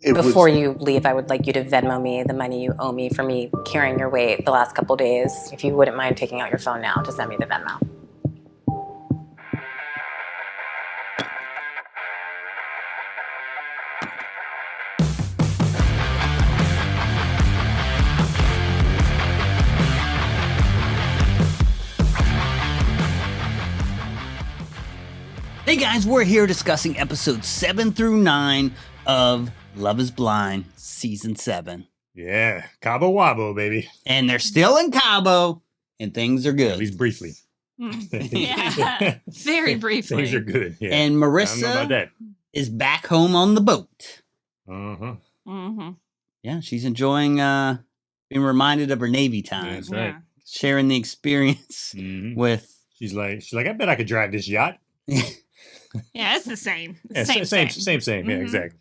Before you leave, I would like you to Venmo me the money you owe me for me carrying your weight the last couple days. If you wouldn't mind taking out your phone now to send me the Venmo. Hey guys, we're here discussing episodes 7 through 9 of Love is Blind, Season 7. Yeah, Cabo Wabo, baby. And they're still in Cabo, and things are good. At least briefly. Yeah, very briefly. Things are good. Yeah. And Marissa is back home on the boat. Uh-huh. Mm-hmm. Yeah, she's enjoying being reminded of her Navy time. That's right. Sharing the experience with... She's like, I bet I could drive this yacht. Yeah, it's the same. Yeah, same. Mm-hmm. Yeah, exactly.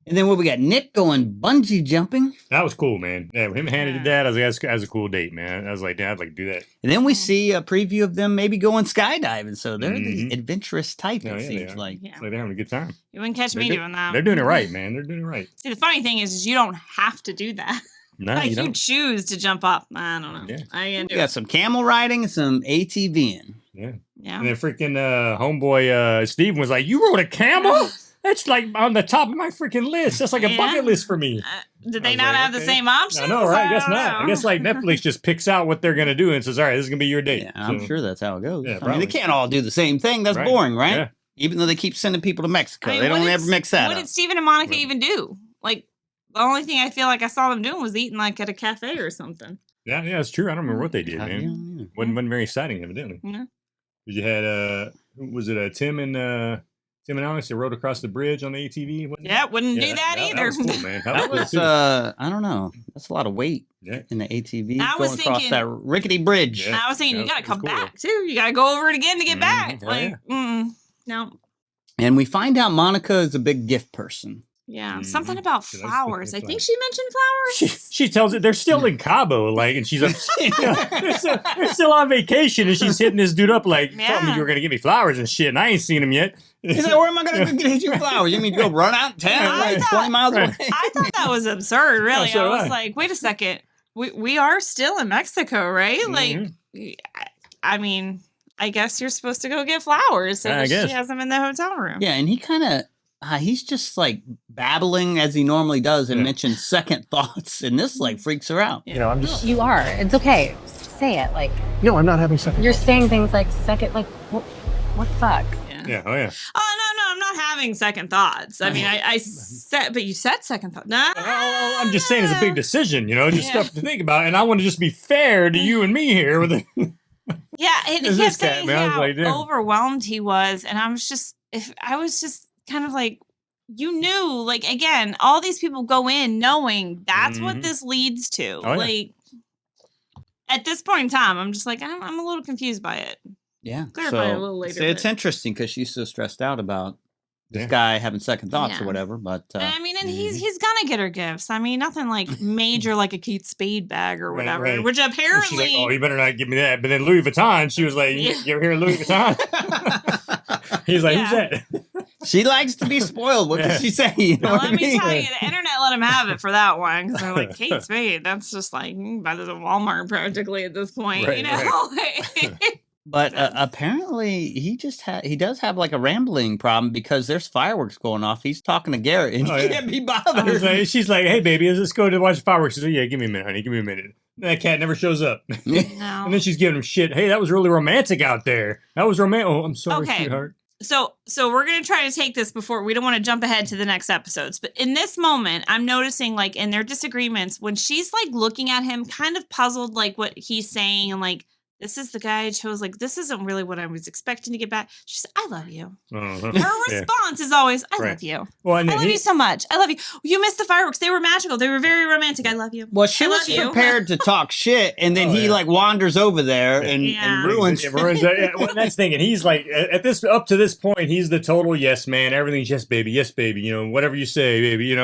And then we got Nick going bungee jumping. That was cool, man. Yeah, when him handed that, I was like, that's a cool date, man. I was like, I'd like to do that. And then we see a preview of them maybe going skydiving. So they're the adventurous type, it seems like. Yeah. It's like they're having a good time. You wouldn't catch me doing that. They're doing it right, man. They're doing it right. See, the funny thing is you don't have to do that. No, like, you don't. you choose to jump up. I don't know. Yeah. We got some camel riding and some ATVing. Yeah. Yeah. And then freaking homeboy Steven was like, "You rode a camel? That's like on the top of my freaking list. That's like a bucket list for me." Did they not have the same options? I know, right? I guess don't not. know. I guess like Netflix just picks out what they're gonna do and says, "All right, this is gonna be your date." Yeah, I'm sure that's how it goes. Yeah, I mean, they can't all do the same thing. That's boring, right? Yeah. Even though they keep sending people to Mexico, they don't ever mix that up. What did Steven and Monica even do? Like, the only thing I feel like I saw them doing was eating like at a cafe or something. Yeah, it's true. I don't remember what they did, man. Wasn't very exciting, evidently. Yeah. You had was it Tim and Alex that rode across the bridge on the ATV? Wouldn't do that either. That was cool, man. That was I don't know. That's a lot of weight in the ATV going across that rickety bridge. I was thinking you got to come back too. You got to go over it again to get back. Like, no. And we find out Monica is a big gift person. Yeah, something about flowers. I think she mentioned flowers. She tells it they're still in Cabo, like, and she's they're still on vacation, and she's hitting this dude up like, "Told me you were gonna give me flowers and shit, and I ain't seen him yet." He's like, "Where am I gonna get you flowers? You mean go run out in town, like 20 miles away?" I thought that was absurd. Really, so I was like, "Wait a second, we are still in Mexico, right?" Like, I mean, I guess you're supposed to go get flowers, so she has them in the hotel room. Yeah, and he kind of. He's just like babbling as he normally does and mentions second thoughts, and this like freaks her out. You know, I'm just. You are. It's okay. Just say it. Like. No, I'm not having second. You're saying things like second. Like what the fuck? Yeah. Oh yeah. Oh no, I'm not having second thoughts. I mean, I said, but you said second thought. No. I'm just saying it's a big decision, just stuff to think about, and I want to just be fair to you and me here with it. Yeah, and he kept saying how overwhelmed he was, and I was just kind of like, you knew, like, again, all these people go in knowing that's what this leads to. Like, at this point in time, I'm just like, I'm a little confused by it. Yeah. Clarify a little later. It's interesting because she's so stressed out about this guy having second thoughts or whatever. But I mean, and he's gonna get her gifts. I mean, nothing like major, like a Kate Spade bag or whatever. Right. Which apparently, she's like, "Oh, you better not give me that." But then Louis Vuitton, she was like, "You ever hear of Louis Vuitton?" He's like, "Who's that?" She likes to be spoiled. What did she say? You know let me tell you, the internet let him have it for that one because they're like, Kate Spade. That's just like buy this at Walmart practically at this point, right, Right. But apparently he does have like a rambling problem because there's fireworks going off. He's talking to Garrett and he can't be bothered. She's like, "Hey, baby, let's go to watch fireworks." She's like, "Yeah, give me a minute, honey. Give me a minute." That cat never shows up. No. And then she's giving him shit. "Hey, that was really romantic out there. That was romantic." "Oh, I'm sorry, sweetheart." So we're going to try to take this before, we don't want to jump ahead to the next episodes. But in this moment, I'm noticing like in their disagreements, when she's like looking at him kind of puzzled, like what he's saying and like, this is the guy I chose. Like, this isn't really what I was expecting to get back. She said, "I love you." Uh-huh. Her response is always, "I love you. Well, and I love you so much. I love you. You missed the fireworks. They were magical. They were very romantic. I love you." Well, she was prepared to talk shit, and then he like wanders over there and ruins. It ruins that. Well, that's thinking. He's like up to this point, he's the total yes man. Everything's yes baby, whatever you say, baby.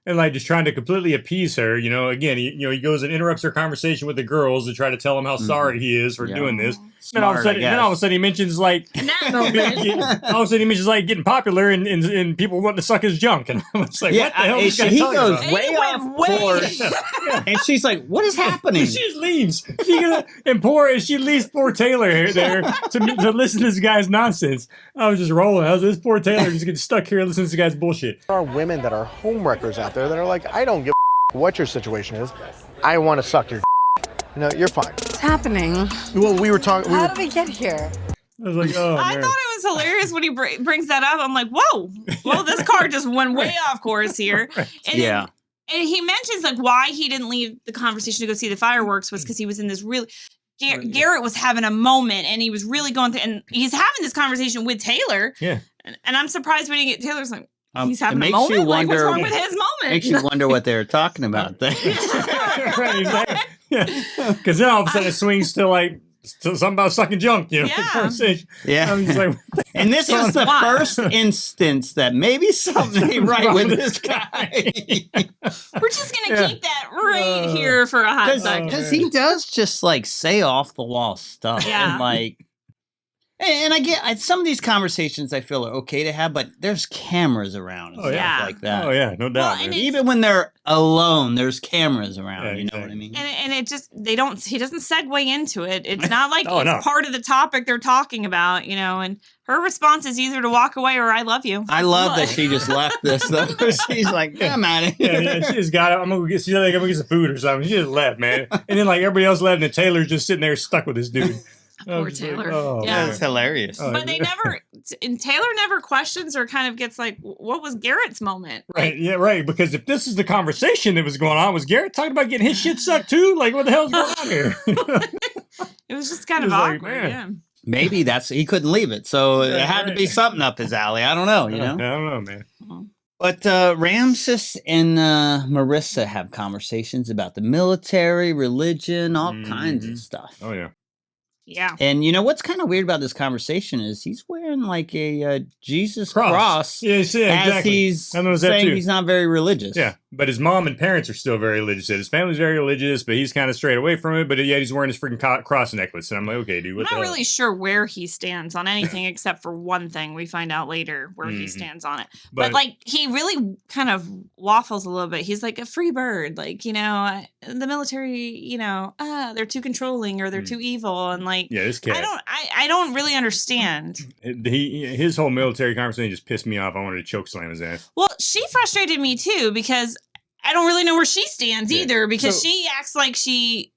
and like just trying to completely appease her. Again, he goes and interrupts her conversation with the girls to try to tell him how sorry he is for doing this. Then all of a sudden he mentions like all of a sudden he mentions like getting popular and people wanting to suck his junk, and I was like, what the hell is he goes way off course, and she's like, what is happening? She just leaves. She leaves poor Taylor there to listen to this guy's nonsense. I was just rolling. I was this poor Taylor just getting stuck here listening to this guy's bullshit. There are women that are homewreckers out there that are like, I don't give a what your situation is. I want to suck your No, you're fine. What's happening? Well, we were talking. How did we get here? I was like, oh, I man. thought it was hilarious when he brings that up. I'm like, whoa, well, this car just went way off course here. And and he mentions like why he didn't leave the conversation to go see the fireworks was because he was in this really. Garrett was having a moment, and he was really going through, and he's having this conveation with Taylor. Yeah, and I'm surprised we didn't get Taylor's like. He's having a moment. You wonder, what's wrong with his moment? Makes you wonder what they were talking about there. Right, exactly. Because then all of a sudden it swings to like something about sucking junk, conversation. Yeah. I'm just like, and this is the first instance that maybe something ain't right with this guy. We're just gonna keep that right here for a hot second. Because he does just like say off the wall stuff. Yeah. And like. And I get some of these conversations I feel are okay to have, but there's cameras around and stuff like that. Oh yeah, no doubt. Well, even when they're alone, there's cameras around. Yeah, you know what I mean? And it just he doesn't segue into it. It's not like Oh, it's no. part of the topic they're talking about, And her response is either to walk away or I love you. I love that she just left this though. She's like, yeah, man. Yeah, she just got it. I'm gonna get some food or something. She just left, man. And then like everybody else left, and Taylor's just sitting there stuck with this dude. Poor Taylor. Yeah, it's hilarious. But Taylor never questions or kind of gets like, what was Garrett's moment? Right, yeah, right. Because if this is the conversation that was going on, was Garrett talking about getting his shit sucked too? Like, what the hell's going on here? It was just kind of like, awkward, man. Maybe he couldn't leave it, so it had to be something up his alley. I don't know, I don't know, man. But Ramses and Marissa have conversations about the military, religion, all kinds of stuff. Oh, yeah. Yeah. And you know what's kind of weird about this conversation is he's wearing like a Jesus cross. Yeah, as exactly. he's saying saying he's not very religious. Yeah, but his mom and parents are still very religious. His family's very religious, but he's kind of strayed away from it. But yet he's wearing his freaking cross necklace. And I'm like, okay, dude, what the hell? I'm not really sure where he stands on anything except for one thing we find out later where he stands on it. But like he really kind of waffles a little bit. He's like a free bird. Like, the military, they're too controlling or they're too evil. And like, yeah, this cat. I don't really understand. His whole military conversation just pissed me off. I wanted to choke slam his ass. Well, she frustrated me too because I don't really know where she stands either because she acts like she's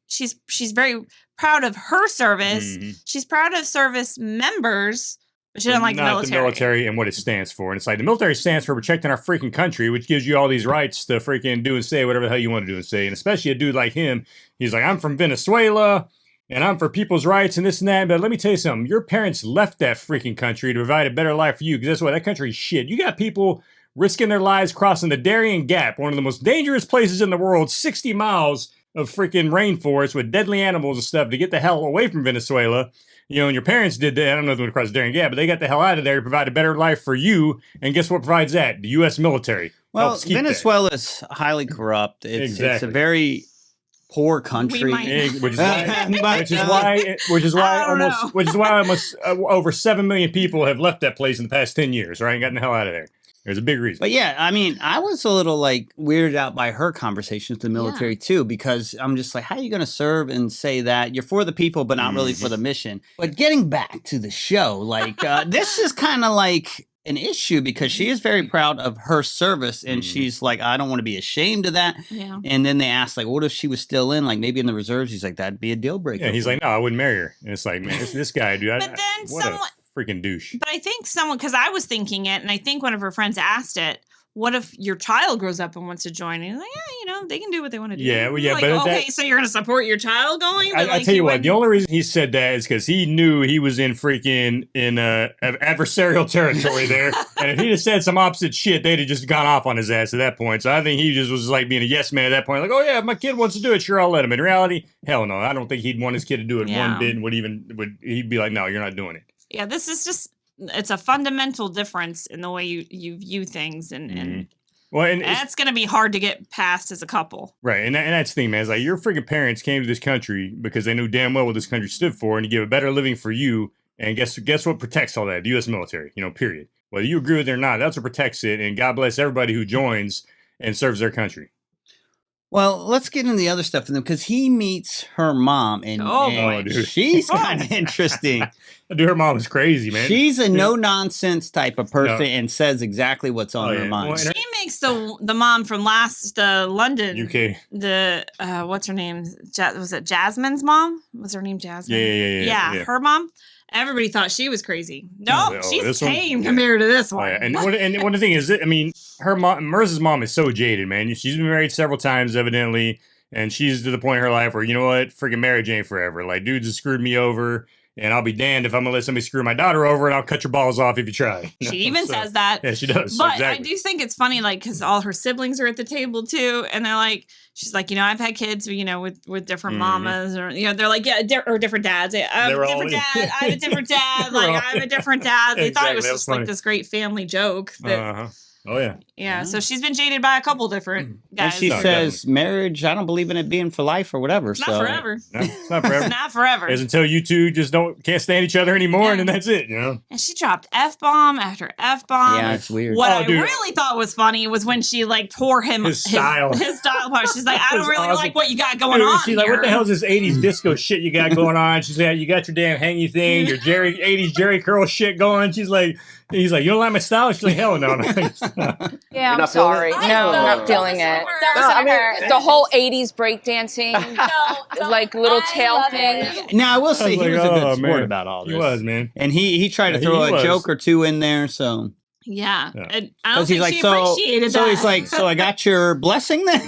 very proud of her service. Mm-hmm. She's proud of service members, but she doesn't like the military. The military and what it stands for. And it's like the military stands for protecting our freaking country, which gives you all these rights to freaking do and say whatever the hell you want to do and say. And especially a dude like him, he's like, I'm from Venezuela. And I'm for people's rights and this and that. But let me tell you something. Your parents left that freaking country to provide a better life for you. Because that's why that country's shit. You got people risking their lives crossing the Darien Gap, one of the most dangerous places in the world, 60 miles of freaking rainforest with deadly animals and stuff to get the hell away from Venezuela. And your parents did that. I don't know if they went across the Darien Gap, but they got the hell out of there to provide a better life for you. And guess what provides that? The U.S. military. Well, Venezuela is highly corrupt. It's a very poor country, which is why almost over 7 million people have left that place in the past 10 years, right? And gotten the hell out of there. There's a big reason. But yeah, I mean, I was a little like weirded out by her conversations with the military too, because I'm just like, how are you going to serve and say that you're for the people, but not really for the mission? But getting back to the show, like this is kind of like an issue because she is very proud of her service and she's like, I don't want to be ashamed of that. Yeah. And then they asked like, what if she was still in, like maybe in the reserves? He's like, that'd be a deal breaker. Yeah, he's like, no, I wouldn't marry her. And it's like, man, this guy, dude. But then what a freaking douche. But I think because I was thinking it, and I think one of her friends asked it, what if your child grows up and wants to join? And he's like, they can do what they want to do. Yeah, well, yeah, like, but okay, so you're going to support your child going? But I tell you what, the only reason he said that is because he knew he was in adversarial territory there. And if he'd have said some opposite shit, they'd have just gone off on his ass at that point. So I think he just was like being a yes man at that point. Like, oh yeah, if my kid wants to do it, sure, I'll let him. In reality, hell no. I don't think he'd want his kid to do it one bit. He'd be like, no, you're not doing it. Yeah, this is just, it's a fundamental difference in the way you view things. And Well, and that's going to be hard to get past as a couple. Right. And that's the thing, man. It's like your freaking parents came to this country because they knew damn well what this country stood for and to give a better living for you. And guess what protects all that? The U.S. military, period. Whether you agree with it or not, that's what protects it. And God bless everybody who joins and serves their country. Well, let's get into the other stuff because he meets her mom, and dude. She's kind of interesting. Dude, her mom is crazy, man. She's a no-nonsense type of person and says exactly what's on her mind. Well, she makes the mom from London. UK. The, what's her name? Was it Jasmine's mom? Was her name Jasmine? Yeah. Her mom. Everybody thought she was crazy. No, she's tame one? compared to this one. Oh, yeah. And one of the things is, her mom, Marissa's mom is so jaded, man. She's been married several times, evidently, and she's to the point in her life where, you know what, freaking marriage ain't forever. Like, dudes have screwed me over, and I'll be damned if I'm gonna let somebody screw my daughter over, and I'll cut your balls off if you try. She even says that. Yeah, she does. But exactly. I do think it's funny, like, because all her siblings are at the table too, and they're like, she's like, I've had kids, with different mamas, or they're like, or different dads. I have a different dad. I have a different dad. Like, I have a different dad. They thought it was just like this great family joke. That, Oh, yeah. Yeah, so she's been jaded by a couple different guys. And she says, marriage, I don't believe in it being for life or whatever. It's not forever. No, it's not forever. It's not forever. It's until you two just can't stand each other anymore, and then that's it, And she dropped F-bomb after F-bomb. Yeah, it's weird. What I really thought was funny was when she, like, tore him his style apart. She's like, I don't really like what you got going on She's like, what the hell is this 80s disco shit you got going on? She's like, you got your damn hangy thing, your 80s Jerry curl shit going. He's like, you don't like my style? She's like, hell no. Yeah, I'm sorry. No, I'm not feeling it. That wasn't her. The whole 80s breakdancing, like little tail thing. Now, I will say he was a good sport about all this. He was, man. And he tried to throw a joke or two in there, so. Yeah. And I don't think she appreciated that. So he's like, so I got your blessing then?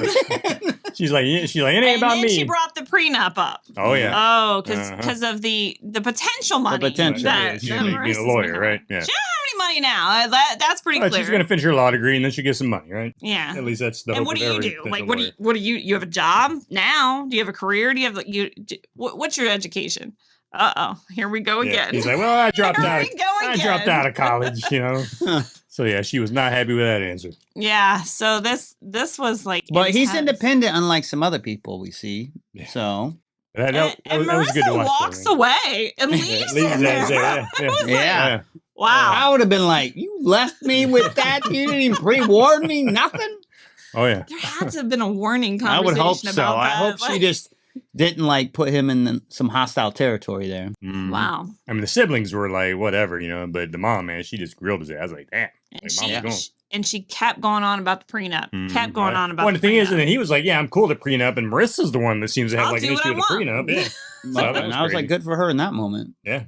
She's like, it ain't about me. And then she brought the prenup up. Oh, yeah. Oh, because of the potential money. The potential. She's being a lawyer, right? Yeah. She don't have any money now. That's pretty clear. She's going to finish her law degree, and then she gets some money, right? Yeah. At least that's the hope. And what do you do? Like, what do you have a job now? Do you have a career? Do you have, what's your education? Here we go again. He's like, well, I dropped out of college, So yeah, she was not happy with that answer. Yeah, so this was like, but he's independent, unlike some other people we see. Yeah. So that and was good to watch. Walks away and leaves him there. Yeah. Wow. I would have been like, you left me with that? You didn't even pre-warn me? Nothing? Oh yeah. There had to have been a warning conversation. I would hope so. About that. I hope she just didn't put him in some hostile territory there. Mm. Wow. I mean, the siblings were like whatever, but the mom, man, she just grilled his ass. I was like, damn. And she kept going on about the prenup. Kept going on about. Well, the thing is, and then he was like, "Yeah, I'm cool with the prenup," and Marissa's the one that seems to have an issue with the prenup. Yeah. And I was like, good for her in that moment. Yeah.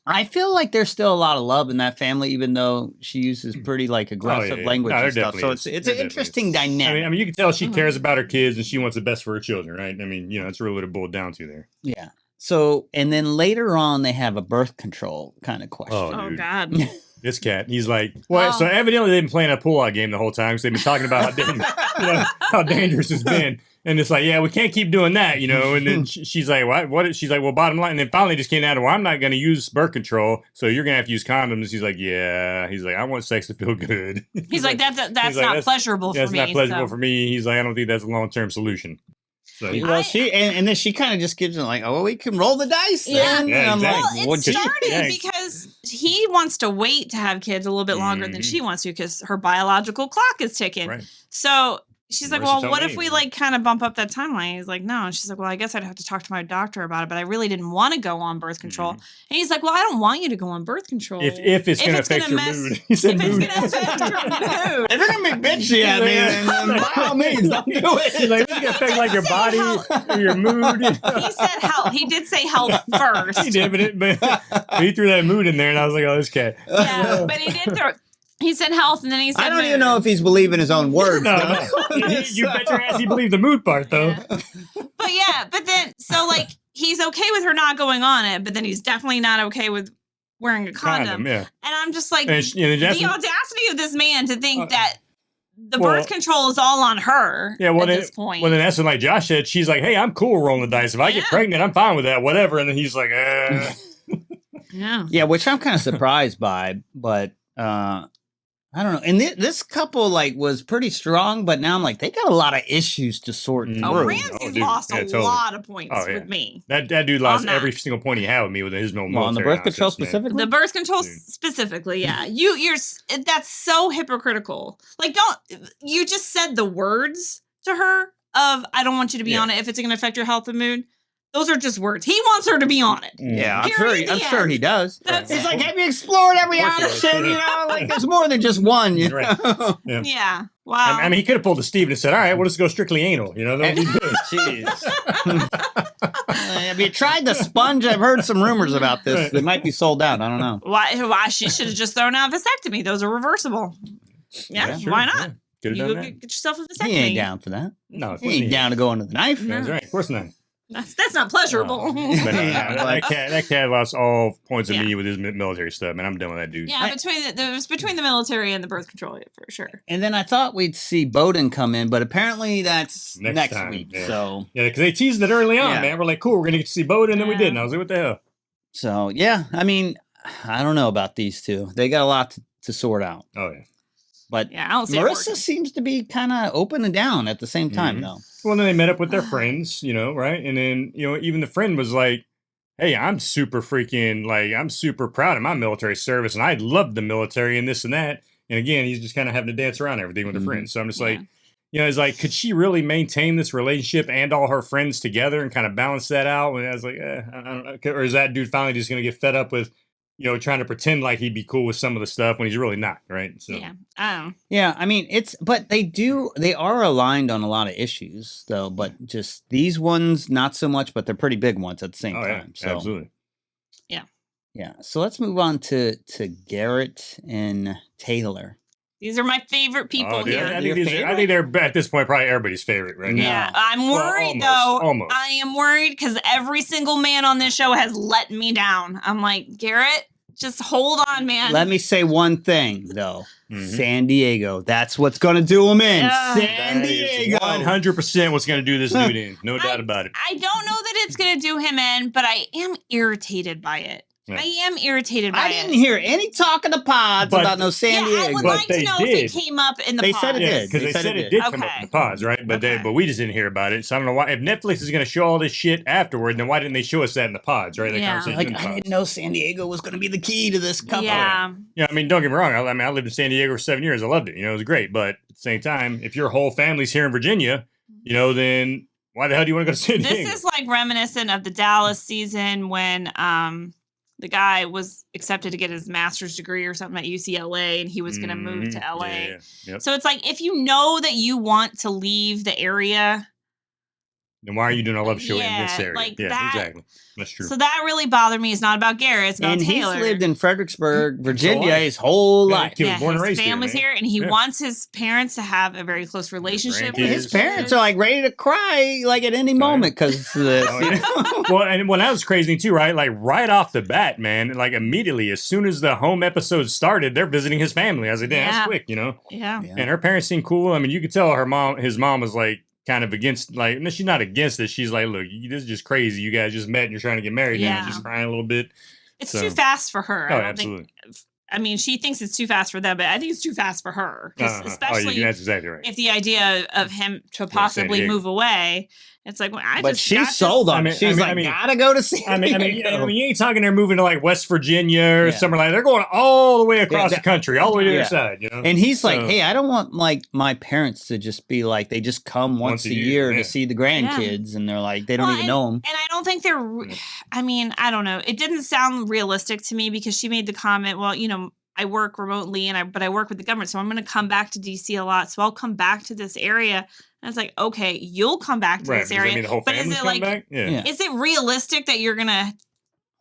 I feel like there's still a lot of love in that family, even though she uses pretty aggressive language and stuff. So it's an interesting dynamic. I mean, you can tell she cares about her kids and she wants the best for her children, right? I mean, that's really what it boiled down to there. Yeah. So, and then later on, they have a birth control kind of question. Oh God. This cat, he's like, well, so evidently they've been playing a pull-out game the whole time. So they've been talking about how dangerous it's been. And it's like, yeah, we can't keep doing that, And then she's like, what? She's like, well, bottom line. And then finally just came down to, well, I'm not going to use birth control. So you're going to have to use condoms. He's like, yeah. He's like, I want sex to feel good. He's like, that's not pleasurable for me. That's not pleasurable for me. He's like, I don't think that's a long-term solution. So and then she kind of just gives it we can roll the dice. Yeah, then. Yeah, exactly. Well, it started because he wants to wait to have kids a little bit longer than she wants to because her biological clock is ticking. Right. So she's like, well, what if we kind of bump up that timeline? He's like, no. And she's like, well, I guess I'd have to talk to my doctor about it, but I really didn't want to go on birth control. And he's like, well, I don't want you to go on birth control. If it's going to affect your mood. He said if mood. It's going to affect your mood. If it's going to be bitchy at me, then by all means, don't do it. He's like, it's going to affect your body or your mood. He said health. He did say health first. He did, but he threw that mood in there, and I was like, oh, this cat. Yeah, but he did throw... He said health, and then he said I don't mood. even know if he's believing his own words. No. You bet your ass he believed the mood part, though. Yeah. But then, so, he's okay with her not going on it, but then he's definitely not okay with wearing a condom. Yeah. And I'm just like, the audacity of this man to think that the birth control is all on her at this point. Well, then that's when, like Josh said, she's like, hey, I'm cool rolling the dice. If I get pregnant, I'm fine with that, whatever. And then he's like, Yeah. Yeah, which I'm kind of surprised by, but... I don't know. And this couple like was pretty strong, but now I'm like, they got a lot of issues to sort through. Oh, Ramses lost a lot of points with me. That dude lost every single point he had with me with his military. On the birth control specifically? The birth control specifically, yeah. You're that's so hypocritical. Like, you just said the words to her of, I don't want you to be on it if it's going to affect your health and mood. Those are just words. He wants her to be on it. Yeah, I'm sure he does. He's like, have you explored every option? You know, like there's more than just one. You know? Yeah. Wow. I mean, he could have pulled a Steve and said, all right, we'll just go strictly anal. You know, that would be good. Jeez. Have you tried the sponge? I've heard some rumors about this. They might be sold out. I don't know. Why she should have just thrown out a vasectomy. Those are reversible. Yeah, sure. Why not? Yeah. You go get yourself a vasectomy. He ain't down for that. No, he ain't down to go under the knife. That's right. Of course not. That's not pleasurable. That cat lost all points of me with his military stuff, man. I'm done with that dude. Yeah, between the military and the birth control, for sure. And then I thought we'd see Bowden come in, but apparently that's next week. Yeah. So because they teased it early on, man. We're like, cool, we're gonna get to see Bowden, and then we did. And I was like, what the hell? So yeah, I mean, I don't know about these two. They got a lot to sort out. Oh yeah. But I don't see Marissa seems to be kind of open and down at the same time, though. Well, then they met up with their friends, you know, right? And then, you know, even the friend was like, hey, I'm super proud of my military service, and I love the military and this and that. And again, he's just kind of having to dance around everything with her friends. So I'm just like, you know, it's like, could she really maintain this relationship and all her friends together and kind of balance that out? And I was like, I don't know. Or is that dude finally just going to get fed up with, you know, trying to pretend like he'd be cool with some of the stuff when he's really not, right? So. Yeah, I mean, but they are aligned on a lot of issues, though, but just these ones, not so much, but they're pretty big ones at the same time. Yeah, absolutely. Yeah, so let's move on to Garrett and Taylor. These are my favorite people here. I think they're, at this point, probably everybody's favorite right now. Yeah, I'm worried, though. Almost. I am worried because every single man on this show has let me down. I'm like, Garrett, just hold on, man. Let me say one thing, though. San Diego. That's what's going to do him in. San Diego. 100% what's going to do this dude in. No doubt about it. I don't know that it's going to do him in, but I am irritated by it. Yeah. I am irritated by it. I didn't hear any talk in the pods about no San Diego. I would like to know if it came up in the pods. They said it did. Because they said it did come up in the pods, right? But but we just didn't hear about it. So I don't know why. If Netflix is going to show all this shit afterward, then why didn't they show us that in the pods, right? I didn't know San Diego was going to be the key to this couple. Yeah, I mean, don't get me wrong. I lived in San Diego for 7 years. I loved it. You know, it was great. But at the same time, if your whole family's here in Virginia, you know, then why the hell do you want to go to San Diego? This is like reminiscent of the Dallas season when the guy was accepted to get his master's degree or something at UCLA, and he was going to move to LA. Yeah. Yep. So it's like, if you know that you want to leave the area, then why are you doing a love show in this area? Like exactly. That's true. So that really bothered me. It's not about Garrett. It's about Taylor. And he's lived in Fredericksburg, Virginia, his whole life. He was born and raised his family's here, and he wants his parents to have a very close relationship with his parents are like ready to cry like at any moment because of this. Well, and that was crazy too, right? Like right off the bat, man, like immediately, as soon as the home episode started, they're visiting his family. I was like, damn, that's quick, you know? Yeah. And her parents seem cool. I mean, you could tell his mom was like, kind of against, like, no, she's not against it. She's like, look, this is just crazy. You guys just met and you're trying to get married. Yeah. And she's crying a little bit. It's too fast for her. Oh, absolutely. I mean, she thinks it's too fast for them, but I think it's too fast for her. Especially that's exactly right. If the idea of him to possibly move away, it's like, well, she's sold on it. She's like, gotta go to San Diego. You ain't talking they're moving to like West Virginia or somewhere like that. They're going all the way across the country, all the way to the other side, you know? And he's like, hey, I don't want like my parents to just be like, they just come once a year to see the grandkids, and they're like, they don't even know them. And I don't think I mean, I don't know. It didn't sound realistic to me because she made the comment, well, you know, I work remotely but I work with the government, so I'm going to come back to DC a lot. So I'll come back to this area. And it's like, okay, you'll come back to this area. The whole but is it like, back? Yeah. Is it realistic that you're going to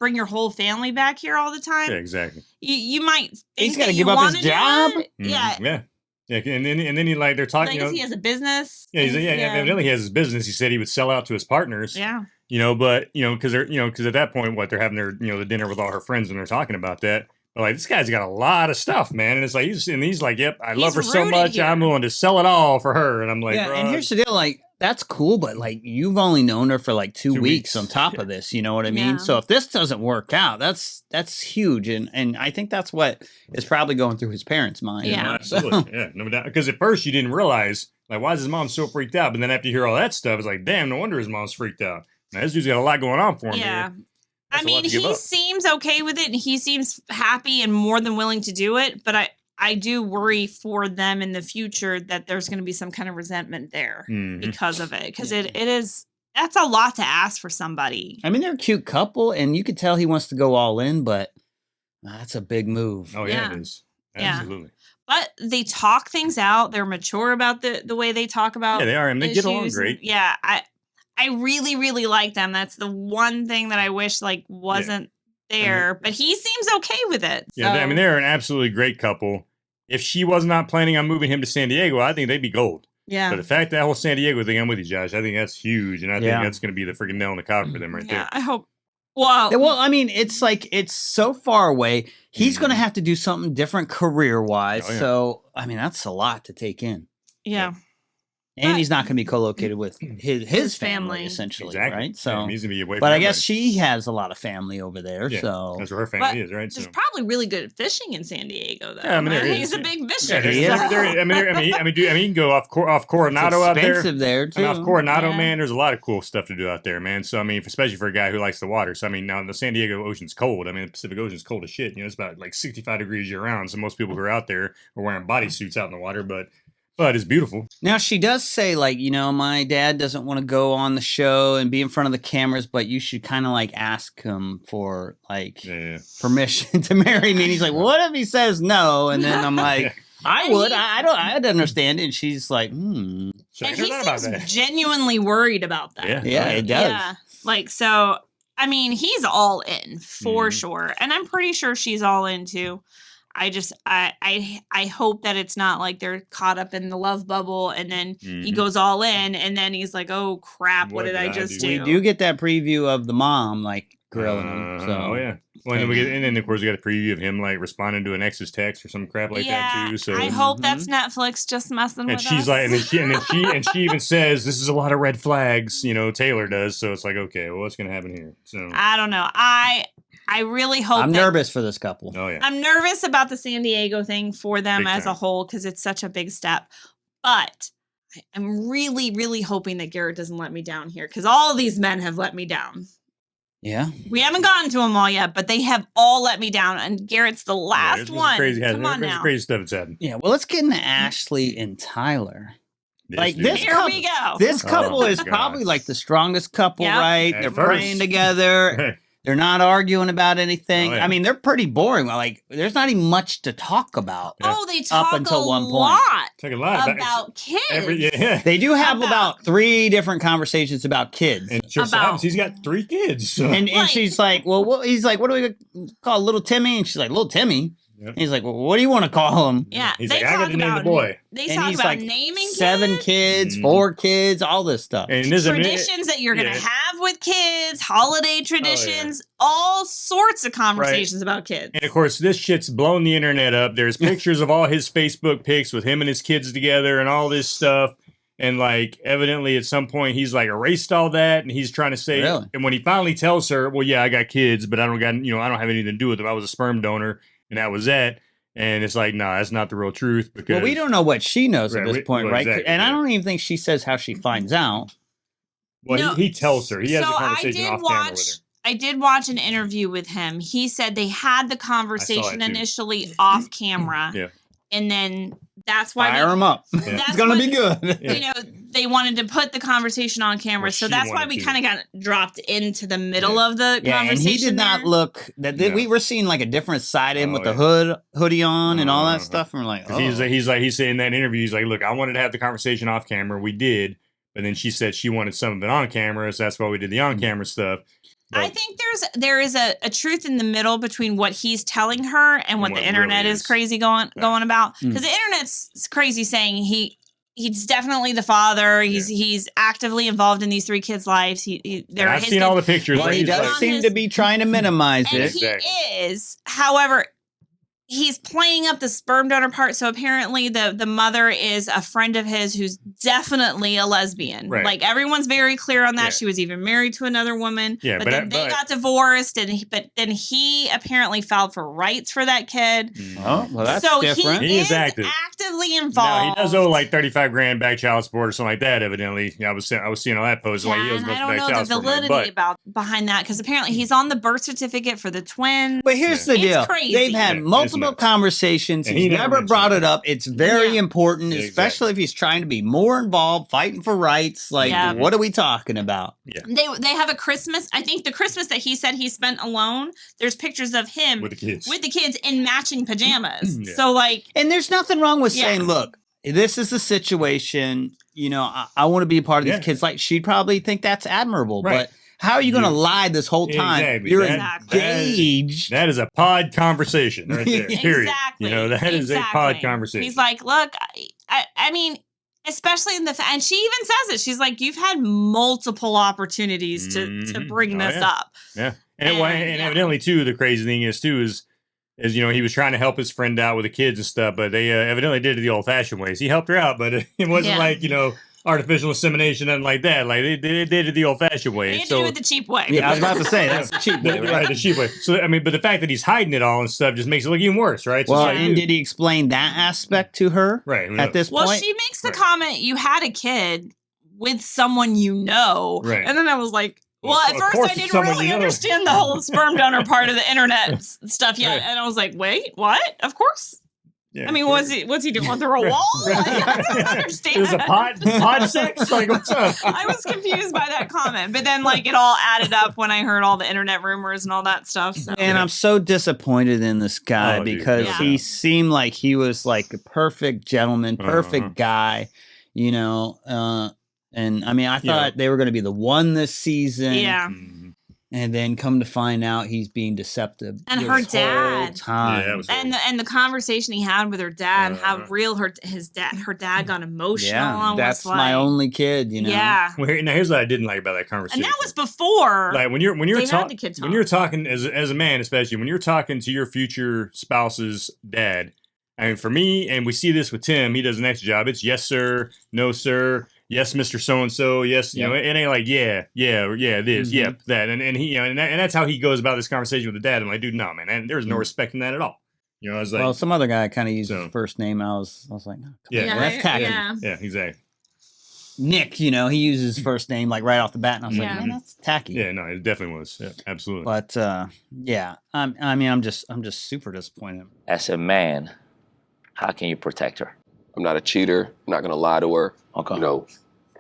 bring your whole family back here all the time? Yeah, exactly. You might think he's got to give up his job. Yeah. Yeah, and then he like they're talking. Like, he has a business. Yeah, evidently he has his business. He said he would sell out to his partners. Yeah. You know, but because at that point, they're having their the dinner with all her friends and they're talking about that. But like, this guy's got a lot of stuff, man, and it's like he's like, yep, I love her so much, I'm willing to sell it all for her. And I'm like, and here's the deal, like, that's cool, but like you've only known her for like 2 weeks on top of this, you know what I mean? So if this doesn't work out, that's huge, and I think that's what is probably going through his parents' mind. Yeah, absolutely. Yeah, no doubt. Because at first you didn't realize like why is his mom so freaked out, but then after you hear all that stuff, it's like damn, no wonder his mom's freaked out. Now this dude's got a lot going on for him. Yeah. Here. I mean, he seems okay with it, and he seems happy and more than willing to do it. But I do worry for them in the future that there's going to be some kind of resentment there because of it. Because that's a lot to ask for somebody. I mean, they're a cute couple, and you could tell he wants to go all in, but that's a big move. Oh, yeah, it is. Absolutely. But they talk things out. They're mature about the way they talk about. Yeah, they are. And they get along great. Yeah, I really, really like them. That's the one thing that I wish like wasn't there. But he seems okay with it. Yeah, I mean, they're an absolutely great couple. If she was not planning on moving him to San Diego, I think they'd be gold. Yeah. But the fact that whole San Diego thing, I'm with you, Josh. I think that's huge. And I think that's going to be the freaking nail in the coffin for them right there. Yeah, I hope. Well, I mean, it's like it's so far away. He's going to have to do something different career-wise. Oh, yeah. So, I mean, that's a lot to take in. Yeah. And he's not going to be co-located with his family, essentially, right? So, he's going to be away. But I guess she has a lot of family over there, so that's where her family is, right? There's probably really good at fishing in San Diego, though. Yeah, I mean, right? He's a big fisher. I mean, you can go off Coronado out there. Expensive there too. Off Coronado, man, there's a lot of cool stuff to do out there, man. So I mean, especially for a guy who likes the water. So I mean, now the San Diego Ocean's cold. I mean, the Pacific Ocean's cold as shit. You know, it's about like 65 degrees year round. So most people who are out there are wearing bodysuits out in the water, but it's beautiful. Now, she does say, like, you know, my dad doesn't want to go on the show and be in front of the cameras, but you should kind of, like, ask him for, like, permission to marry me. And he's like, what if he says no? And then I'm like, I'd understand it. And she's like, And he seems genuinely worried about that. Yeah, it does. Yeah. Like, so, I mean, he's all in for sure. And I'm pretty sure she's all in, too. I hope that it's not like they're caught up in the love bubble and then he goes all in and then he's like, oh crap, what did I just do? We do get that preview of the mom like grilling him. So. Oh yeah. Well, and then of course we got a preview of him like responding to an ex's text or some crap like that too. So I hope that's Netflix just messing with us. And she's like, and she even says this is a lot of red flags. You know, Taylor does. So it's like, okay, well, what's gonna happen here? So I don't know. I really hope. I'm nervous for this couple. Oh yeah. I'm nervous about the San Diego thing for them as a whole because it's such a big step. But I'm really, really hoping that Garrett doesn't let me down here because all these men have let me down. Yeah. We haven't gotten to them all yet, but they have all let me down, and Garrett's the last one. Come on now. Crazy stuff that's happened. Yeah. Well, let's get into Ashley and Tyler. Here we go. This couple is probably like the strongest couple, right? They're praying together. They're not arguing about anything. Oh, yeah. I mean, they're pretty boring. Like, there's not even much to talk about. Oh, they talk up until one point. About kids. They do have about 3 different conversations about kids. And he's got 3 kids. So. And she's like, well, he's like, what do we call little Timmy? And she's like, little Timmy. Yep. He's like, well, what do you want to call him? Yeah, he's like, I got to name the boy. They talk about naming 7 kids, 4 kids, all this stuff. And traditions that you're going to have with kids, holiday traditions, all sorts of conversations about kids. And of course, this shit's blown the internet up. There's pictures of all his Facebook pics with him and his kids together and all this stuff. And like, evidently at some point he's like erased all that. And he's trying to say, and when he finally tells her, well, yeah, I got kids, but I don't have anything to do with them. I was a sperm donor. And that was it. And it's like, nah, that's not the real truth. Because we don't know what she knows at this point, right? Exactly, and I don't even think she says how she finds out. Well, no, he tells her. He has a conversation off camera with her. I did watch an interview with him. He said they had the conversation initially off camera. Yeah. And then that's why fire him up. It's gonna be good. You know, they wanted to put the conversation on camera, so that's why we kind of got dropped into the middle of the conversation. And he did not look that we were seeing like a different side of him with the hoodie on and all that stuff. And we're like, he's saying in that interview, he's like, look, I wanted to have the conversation off camera. We did, but then she said she wanted some of it on camera, so that's why we did the on camera stuff. I think there is a truth in the middle between what he's telling her and what the internet is crazy going about. Because the internet's crazy saying he's definitely the father. He's actively involved in these 3 kids' lives. I've seen all the pictures. Well, he does seem to be trying to minimize it. He is. However, he's playing up the sperm donor part. So apparently the mother is a friend of his who's definitely a lesbian. Right. Like everyone's very clear on that. Yeah. She was even married to another woman. Yeah, but then they got divorced, but then he apparently filed for rights for that kid. Oh, well, that's so different. He is actively involved. No, he does owe like $35,000 back child support or something like that. Evidently, I was seeing all that post. Yeah, Like he owes and I back don't know child the support money, validity behind that because apparently he's on the birth certificate for the twins. But here's the deal. It's crazy. They've had multiple conversations. And He's never brought it up. It's very important, especially if he's trying to be more involved, fighting for rights. Like, what are we talking about? Yeah. They have a Christmas. I think the Christmas that he said he spent alone, there's pictures of him with the kids in matching pajamas. So like, and there's nothing wrong with saying, look, this is the situation. You know, I want to be a part of these kids. Like, she'd probably think that's admirable, but how are you going to lie this whole time? Exactly. You're engaged. That is a pod conversation right there. Period. Exactly. You know, that is a pod conversation. He's like, look, I mean, especially in the and she even says it. She's like, you've had multiple opportunities to bring this up. Yeah, and evidently too, the crazy thing is you know, he was trying to help his friend out with the kids and stuff, but they evidently did it the old-fashioned ways. He helped her out, but it wasn't like, you know, artificial insemination, nothing like that. Like they did it the old-fashioned way. They had to do it the cheap way. Yeah, I was about to say that's the cheap way, right? The cheap way. So I mean, but the fact that he's hiding it all and stuff just makes it look even worse, right? So well, and did he explain that aspect to her? Right. At this point, well, she makes the comment, "You had a kid with someone you know," right? And then I was like, well, at first I didn't really understand the whole sperm donor part of the internet stuff yet, and I was like, "Wait, what? Of course." Yeah, I mean, what's he doing through a wall? Like, I don't understand. It was a pod sex. Like, what's up? I was confused by that comment, but then like it all added up when I heard all the internet rumors and all that stuff. So. And I'm so disappointed in this guy because he seemed like he was like a perfect gentleman, perfect guy, you know. And I mean, I thought they were going to be the one this season. Yeah. And then come to find out he's being deceptive. And her dad. Time. And the conversation he had with her dad and how real her dad got emotional. Yeah, that's my only kid, you know. Yeah. Well, now here's what I didn't like about that conversation. And that was before. Like when you're talking as a man, especially when you're talking to your future spouse's dad. I mean, for me, and we see this with Tim, he does an extra job. It's yes, sir, no, sir. Yes, Mr. So-and-so. Yes, you know, it ain't like, this, that. And he, you know, and that's how he goes about this conversation with the dad. I'm like, dude, no, man. And there's no respect in that at all. You know, I was like. Well, some other guy kind of used his first name. I was like, oh, that's tacky. Yeah, exactly. Nick, you know, he uses his first name like right off the bat. And I was like, man, that's tacky. Yeah, no, it definitely was. Yeah, absolutely. But, I mean, I'm just super disappointed. As a man, how can you protect her? I'm not a cheater. I'm not going to lie to her. Okay. You know,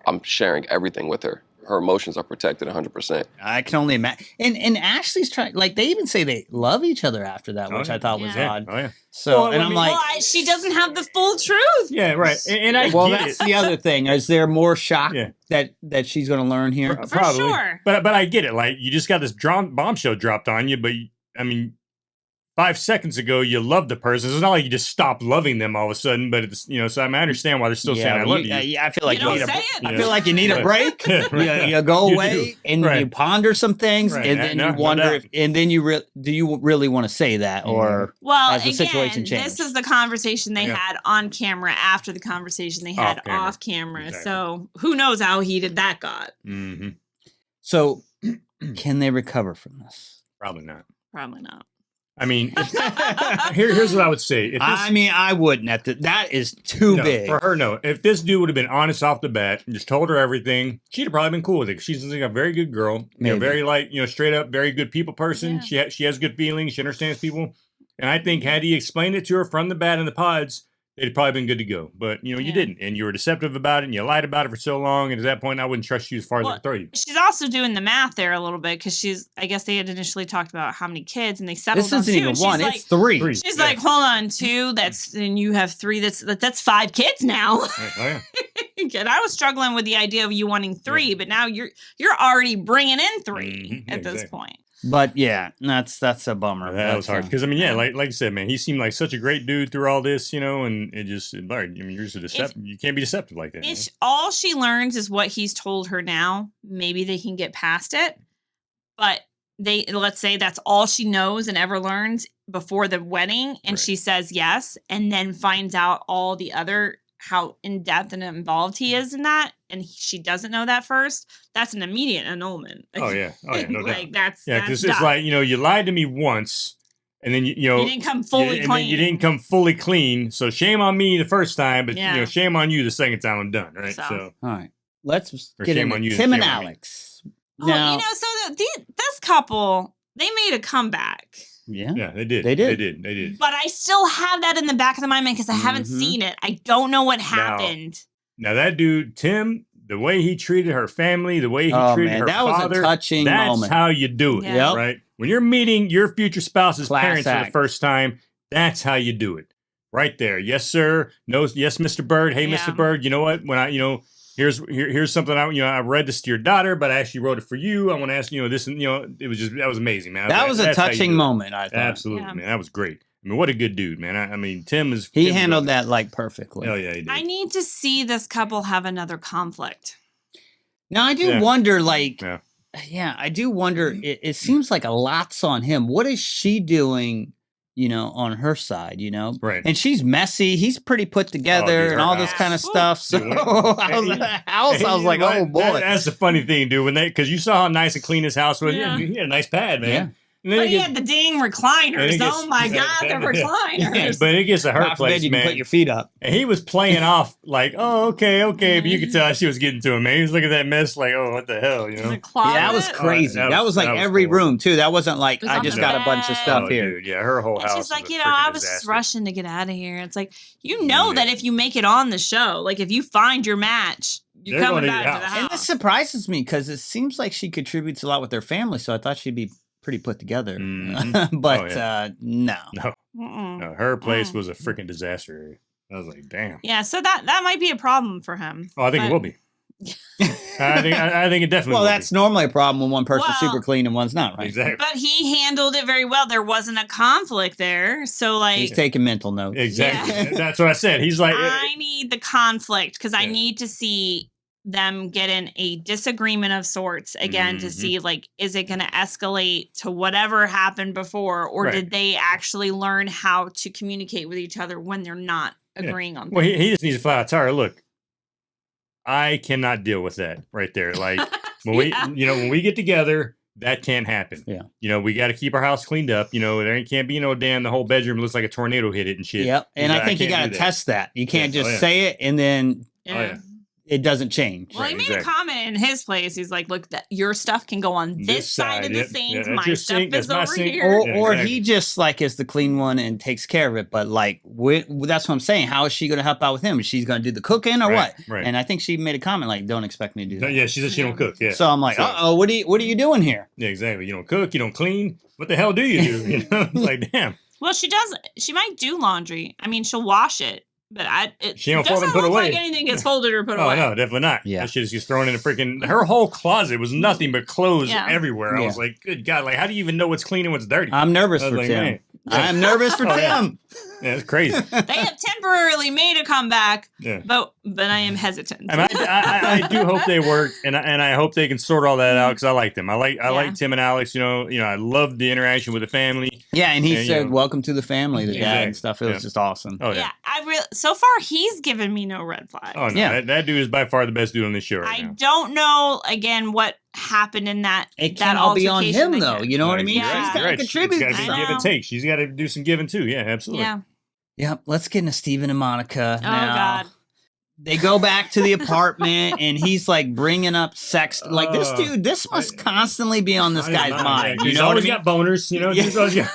I'm sharing everything with her. Her emotions are protected 100%. I can only imagine. And Ashley's trying, like, they even say they love each other after that, which I thought was odd. Oh, yeah. So, and I'm like. Well, she doesn't have the full truth. Yeah, right. And I well, get that's the other thing. Is there more shock that she's going to learn here? Probably. Sure. But I get it. Like, you just got this bombshell dropped on you, but, I mean. 5 seconds ago, you loved the person. It's not like you just stopped loving them all of a sudden, but it's, you know, so I understand why they're still saying I love you. Yeah, I feel like I feel like you need a break. You go away and you ponder some things, and then you wonder if, and then do you really want to say that, or has the situation changed? This is the conversation they had on camera after the conversation they had off camera. Exactly. So who knows how heated that got? Mm-hmm. So can they recover from this? Probably not. Probably not. I mean, here's what I would say. I wouldn't. That is too big. For her, no. If this dude would have been honest off the bat and just told her everything, she'd have probably been cool with it. She's like a very good girl. You know, very straight up, very good people person. Yeah. She has good feelings. She understands people. And I think had he explained it to her from the bat in the pods, they'd probably been good to go. But, you know, you didn't. And you were deceptive about it, and you lied about it for so long. And at that point, I wouldn't trust you as far as I could throw you. She's also doing the math there a little bit because I guess they had initially talked about how many kids, and they settled on 2. This isn't even 1, it's 3. She's like, hold on, 2, and you have 3, that's 5 kids now. Oh, yeah. And I was struggling with the idea of you wanting 3, but now you're already bringing in 3 at this point. But yeah, that's a bummer. That was hard because I mean, like you said, man, he seemed like such a great dude through all this, you know, and it just, I mean, you're just a deceptive. You can't be deceptive like that. If all she learns is what he's told her now, maybe they can get past it. But let's say that's all she knows and ever learns before the wedding, and she says yes, and then finds out all the other how in depth and involved he is in that, and she doesn't know that first, that's an immediate annulment. Oh yeah, no like doubt. that's because it's like, you lied to me once, and then you didn't come fully clean. And then you didn't come fully clean. So shame on me the first time, but shame on you the second time I'm done. Right. So all right, let's or get shame into on you, Tim and shame on me. Alex. Oh, Now, so this couple, they made a comeback. Yeah, they did. They did. They did. But I still have that in the back of my mind because I haven't seen it. I don't know what happened. Now that dude, Tim, the way he treated her family, the way he treated her that father, was a touching moment. That's how you do it, right? When you're meeting your future spouse's parents for the first time, that's how you do it. Right there. Yes, sir. No, yes, Mr. Bird. Hey, Mr. Bird, you know what? When here's something I read this to your daughter, but I actually wrote it for you. I want to ask this, and it was that was amazing, man. That was a touching moment. I thought. Absolutely, man. That was great. I mean, what a good dude, man. I mean, Tim handled that like perfectly. Oh yeah, he did. I need to see this couple have another conflict. Now I do wonder, I do wonder. It seems like a lot's on him. What is she doing? On her side, right? And she's messy. He's pretty put together and all this kind of stuff. So I was like, oh boy, that's the funny thing, dude. Because you saw how nice and clean his house was. Yeah. He had a nice pad, man. Yeah. But he had the dang recliners. Oh my God, the recliners. But it gets to her place, you man. Can put your feet up. And he was playing off like, oh, okay. But you could tell she was getting to him, man. He was looking at that mess like, oh, what the hell, The closet? Yeah, that was crazy. That was like every room, too. That wasn't like, I just got a bunch of stuff here. Dude, yeah, her whole house. She's like, I was just rushing to get out of here. It's like, that if you make it on the show, like if you find your match, you're coming back to the house. And this surprises me because it seems like she contributes a lot with their family, so I thought she'd be pretty put together. But no. No, her place was a freaking disaster area. I was like, damn. Yeah, so that might be a problem for him. Oh, I think it will be. I think it definitely will that's normally a problem when one person's super clean and one's not, right? Exactly. But he handled it very well. There wasn't a conflict there. So, like... He's taking mental notes. Exactly. Yeah. That's what I said. He's like... I need the conflict because I need to see them get in a disagreement of sorts again to see, like, is it going to escalate to whatever happened before, or did they actually learn how to communicate with each other when they're not agreeing on things? Well, he just needs to flat out tell her, look, I cannot deal with that right there. Like, when when we get together, that can't happen. Yeah. We got to keep our house cleaned up. There can't be no damn, the whole bedroom looks like a tornado hit it and shit. Yep. And I think you got to test that. You can't just say it and then... it doesn't change. Well, he made a comment in his place. He's like, look, your stuff can go on this side of the sink. My stuff is over here. Or he just like is the clean one and takes care of it. But like, that's what I'm saying. How is she going to help out with him? Is she going to do the cooking or what? Right. And I think she made a comment like, don't expect me to do that. Yeah, she said she don't cook. Yeah. So I'm like, what are you doing here? Yeah, exactly. You don't cook. You don't clean. What the hell do you do? Like, damn. Well, she does. She might do laundry. I mean, she'll wash it. But she don't fold and put away. Like anything gets folded or put away. Oh no, definitely not. Yeah, that shit is just thrown in a freaking. Her whole closet was nothing but clothes everywhere. I was like, good God, like how do you even know what's clean and what's dirty? I'm nervous for Tim. I'm nervous for Tim. Yeah, it's crazy. They have temporarily made a comeback, but I am hesitant. I mean, I do hope they work, and I hope they can sort all that out because I like them. I like Tim and Alex. I love the interaction with the family. Yeah, and he said, "Welcome to the family," the dad and stuff. It was just awesome. Oh yeah. So far he's given me no red flags. Oh no, that dude is by far the best dude on this show right now. I don't know again what happened in that. It can't all be on him though. You know what I mean? Yeah. She's got to contribute. She's got to be give and take. She's got to do some giving too. Yeah, absolutely. Yeah. Yep. Let's get into Steven and Monica now. God. They go back to the apartment and he's like bringing up sex. Like this dude, this must constantly be on this guy's mind. He's always got boners, He's always got,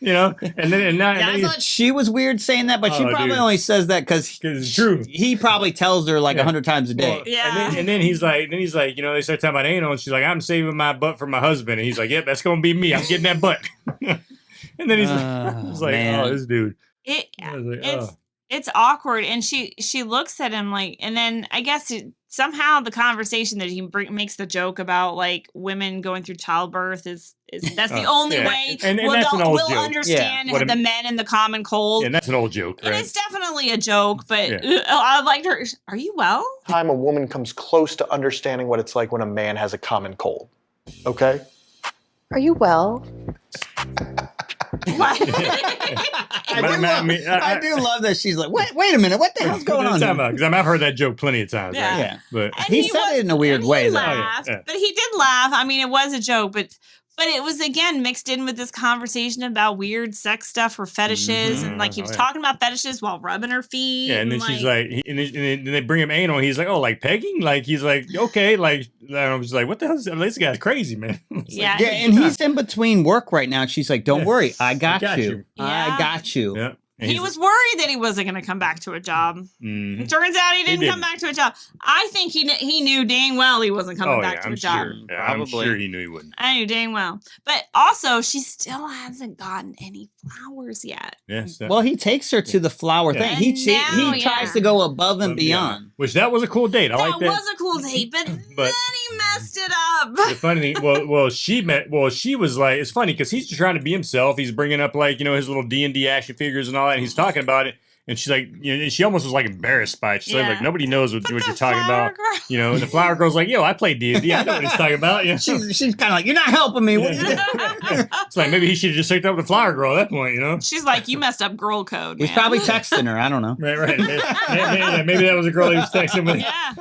and now I thought she was weird saying that, but she probably only says that because it's true. He probably tells her like 100 times a day. Well, and then he's like, they start talking about anal, and she's like, I'm saving my butt for my husband, and he's like, yep, that's gonna be me. I'm getting that butt. And then he's like, oh, this dude. It's awkward, and she looks at him like, and then I guess somehow the conversation that he makes the joke about like women going through childbirth is that's the only way and that's an old joke. Understand the men in the common cold. Yeah, that's an old joke. Right? And it's definitely a joke, but I liked her. Are you well? Time a woman comes close to understanding what it's like when a man has a common cold. Okay? Are you well? I do love that she's like, wait a minute, what the hell's going on? Because I've heard that joke plenty of times. Yeah. Right? Yeah. But he said it in a weird way, though. Laughed, but he did laugh. I mean, it was a joke, but it was, again, mixed in with this conversation about weird sex stuff or fetishes. And, like, he was talking about fetishes while rubbing her feet. Yeah, and then she's like, and then they bring him anal. He's like, oh, like pegging? Like, he's like, okay. Like, I was like, what the hell is this guy's crazy, man. Yeah. Yeah, and he's in between work right now. She's like, don't worry. I got you. Yeah. I got you. Yeah. He was worried that he wasn't going to come back to a job. Mm-hmm. Turns out he didn't come back to a job. I think he knew dang well he wasn't coming back to a job. Sure. Yeah, I'm sure he knew he wouldn't. I knew dang well. But also, she still hasn't gotten any flowers yet. Yes. Well, he takes her to the flower thing. He tries to go above and beyond. Which that was a cool date. I like that. That was a cool date, but then he messed it up. The funny thing, she was like, it's funny because he's just trying to be himself. He's bringing up like, his little D&D action figures and all that. And he's talking about it. And she's like, and she almost was like embarrassed by it. She's like, nobody knows what you're talking about. And the flower girl's like, yo, I play D&D. I know what he's talking about. She's kind of like, you're not helping me. What It's like, maybe he should have just hooked up with the flower girl at that point, She's like, you messed up girl code, He's probably texting her. I don't know. Right. Maybe that was a girl he was texting with. Yeah.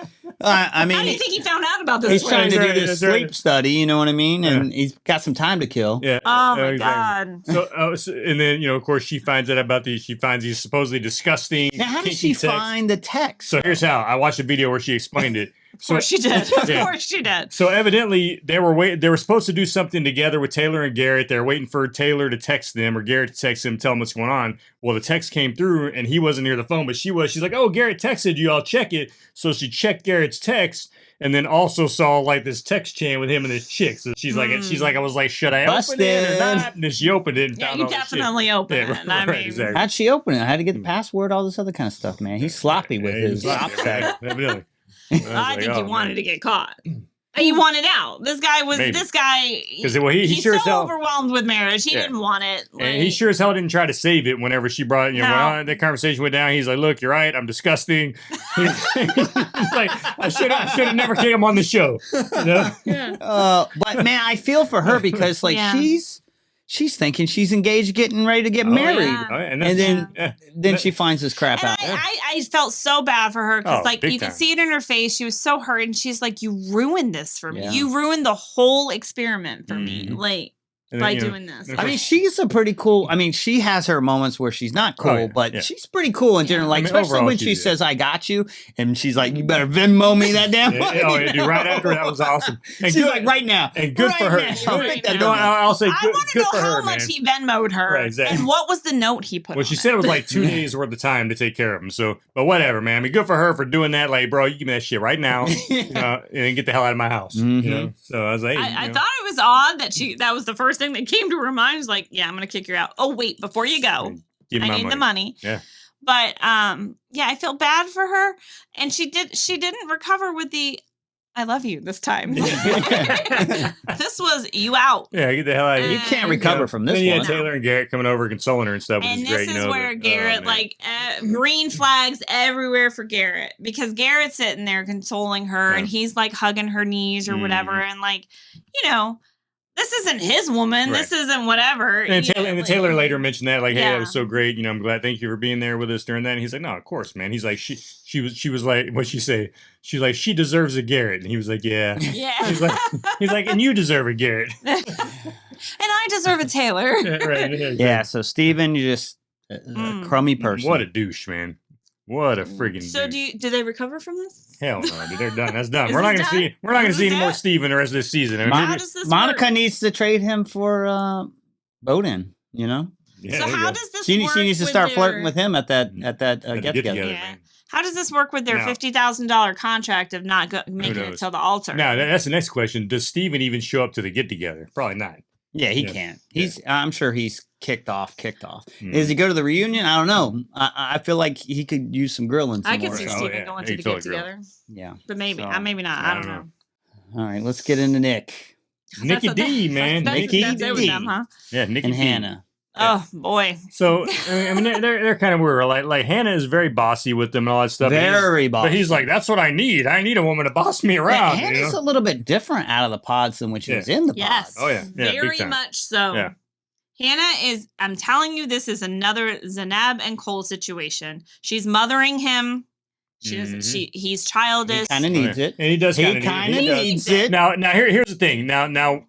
I mean, how do you think he found out about this? He's trying to do this That's sleep study, you know what I mean? And he's got some time to kill. Yeah. Oh my God. So, and then, of course, she finds out about she finds these supposedly disgusting. Now, how did she find the text? So here's how. I watched a video where she explained it. Of course she did. Of course she did. So evidently they were supposed to do something together with Taylor and Garrett. They're waiting for Taylor to text them or Garrett to text them, tell them what's going on. Well, the text came through and he wasn't near the phone, but she was. She's like, oh, Garrett texted you. I'll check it. So she checked Garrett's text and then also saw like this text chain with him and this chick. So she's like, I was like, should I open it or not? And then she opened it and found all you definitely opened it. I mean, exactly. How'd she open it? How'd to get the password? All this other kind of stuff, man. He's sloppy with his OPSEC. Evidently. I think he wanted to get caught. He wanted out. This guy he's he's sure so overwhelmed with marriage. He didn't want it. And he sure as hell didn't try to save it whenever she brought, when the conversation went down. He's like, look, you're right. I'm disgusting. He's like, I should have never came on the show. But man, I feel for her because like she's thinking she's engaged, getting ready to get married. Yeah. And then she finds this crap out. I felt so bad for her because you time. could see it in her face. She was so hurt, and she's like, "You ruined this for me. Yeah. You ruined the whole experiment for me." Like. By doing this. I mean, she's a pretty cool. I mean, she has her moments where she's not cool, but she's pretty cool in general. Like, especially when she says, I got you. And she's like, you better Venmo me that damn money. Dude, right after that was awesome. And she's like, right now. And good for her. I'll say I want to know how her, much he Venmo'd her. Right, exactly. And what was the note he put on she said it was like 2 days worth of time to take care of him. So, but whatever, man. I mean, good for her for doing that. Like, bro, you give me that shit right now. And get the hell out of my house. So I was like, I thought it was odd that that was the first thing that came to her mind. Is like, yeah, I'm gonna kick you out. Oh wait, before you go, I need the money. Yeah. But I feel bad for her, and she didn't recover with the I love you this time. This was you out. Yeah, get the hell out of here. You can't recover from this one. Yeah, Taylor and Garrett coming over consoling her and stuff, which and is great. This is where Garrett, green flags everywhere for Garrett. Because Garrett's sitting there consoling her, and he's like hugging her knees or whatever. And this isn't his woman. Right. This isn't whatever. And Taylor later mentioned that, like, hey, that was so great. I'm glad. Thank you for being there with us during that. And he's like, no, of course, man. He's like, she was like, what'd she say? She's like, she deserves a Garrett. And he was like, yeah. Yeah. He's like, and you deserve a Garrett. And I deserve a Taylor. Yeah. So Steven, you're just a crummy person. What a douche, man. What a friggin' So douche. do they recover from this? Hell no, dude. They're done. That's done. We're not gonna see any more Steven the rest of this season. I mean, how does this Monica work? needs to trade him for Bowden, Yeah, so how does this she work? She needs to start flirting with him at that get together. Yeah. How does this work with their $50,000 contract of not making it till the altar? Now that's the next question. Does Steven even show up to the get together? Probably not. Yeah, he can't. I'm sure he's kicked off. Does he go to the reunion? I don't know. I feel like he could use some grilling. I could see Steven going to the get together. Yeah, but maybe maybe not. I don't know. All right, let's get into Nick. Nicky D, man. Nicky D. Them, huh? Yeah, Nicky and D. Hannah. Oh boy. So I mean, they're kind of weird. Like Hannah is very bossy with them and all that stuff. Very bossy. But he's like, that's what I need. I need a woman to boss me around. Hannah's a little bit different out of the pods than when she was in the Yes. pod. Oh yeah. Very much so. Yeah. Hannah is, I'm telling you, this is another Zanab and Cole situation. She's mothering him. She doesn't, he's childish. He kind of needs it. And he does He kind of needs it. Now here's the thing. Now,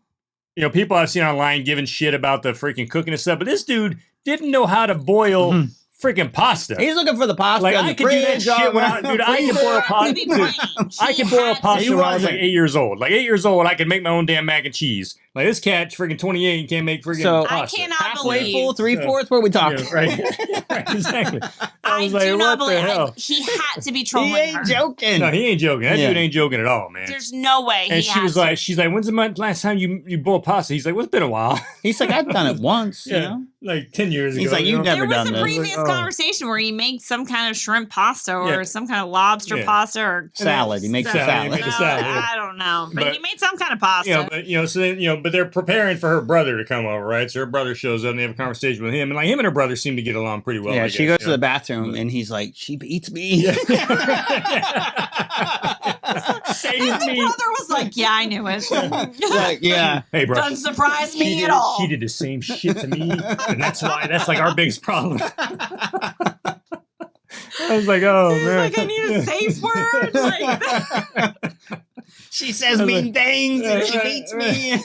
people I've seen online giving shit about the freaking cooking and stuff, but this dude didn't know how to boil freaking pasta. He's looking for the pasta. Like, in the I could do that fridge, shit when I can boil pasta. I can boil pasta when I was like 8 years old. Like 8 years old, I could make my own damn mac and cheese. Like this cat's freaking 28 and can't make freaking pasta. I cannot halfway believe. full, 3/4. What are we talking? Right, exactly. I was like, do not what the believe hell? he had to be trolling He ain't her. joking. No, he ain't joking. That dude ain't joking at all, man. There's no way. And she's like, when's the last time you boiled pasta? He's like, well, it's been a while. He's like, I've done it once. You know? Like 10 years ago. He's like, you've never done this. There was this. a previous conversation where he made some kind of shrimp pasta or some kind of lobster pasta or salad. He makes a salad. He made a salad. I don't know, but he made some kind of pasta. But they're preparing for her brother to come over, right? So her brother shows up and they have a conversation with him, and like him and her brother seem to get along pretty well. Yeah, I she guess, goes to the bathroom and he's like, she beats me. And the brother was like, yeah, I knew it. Like, yeah. Hey, bro. Doesn't surprise me at all. She did the same shit to me, and that's like our biggest problem. I was like, oh man. Like, I need a safe word. Like, she says mean things and she beats me.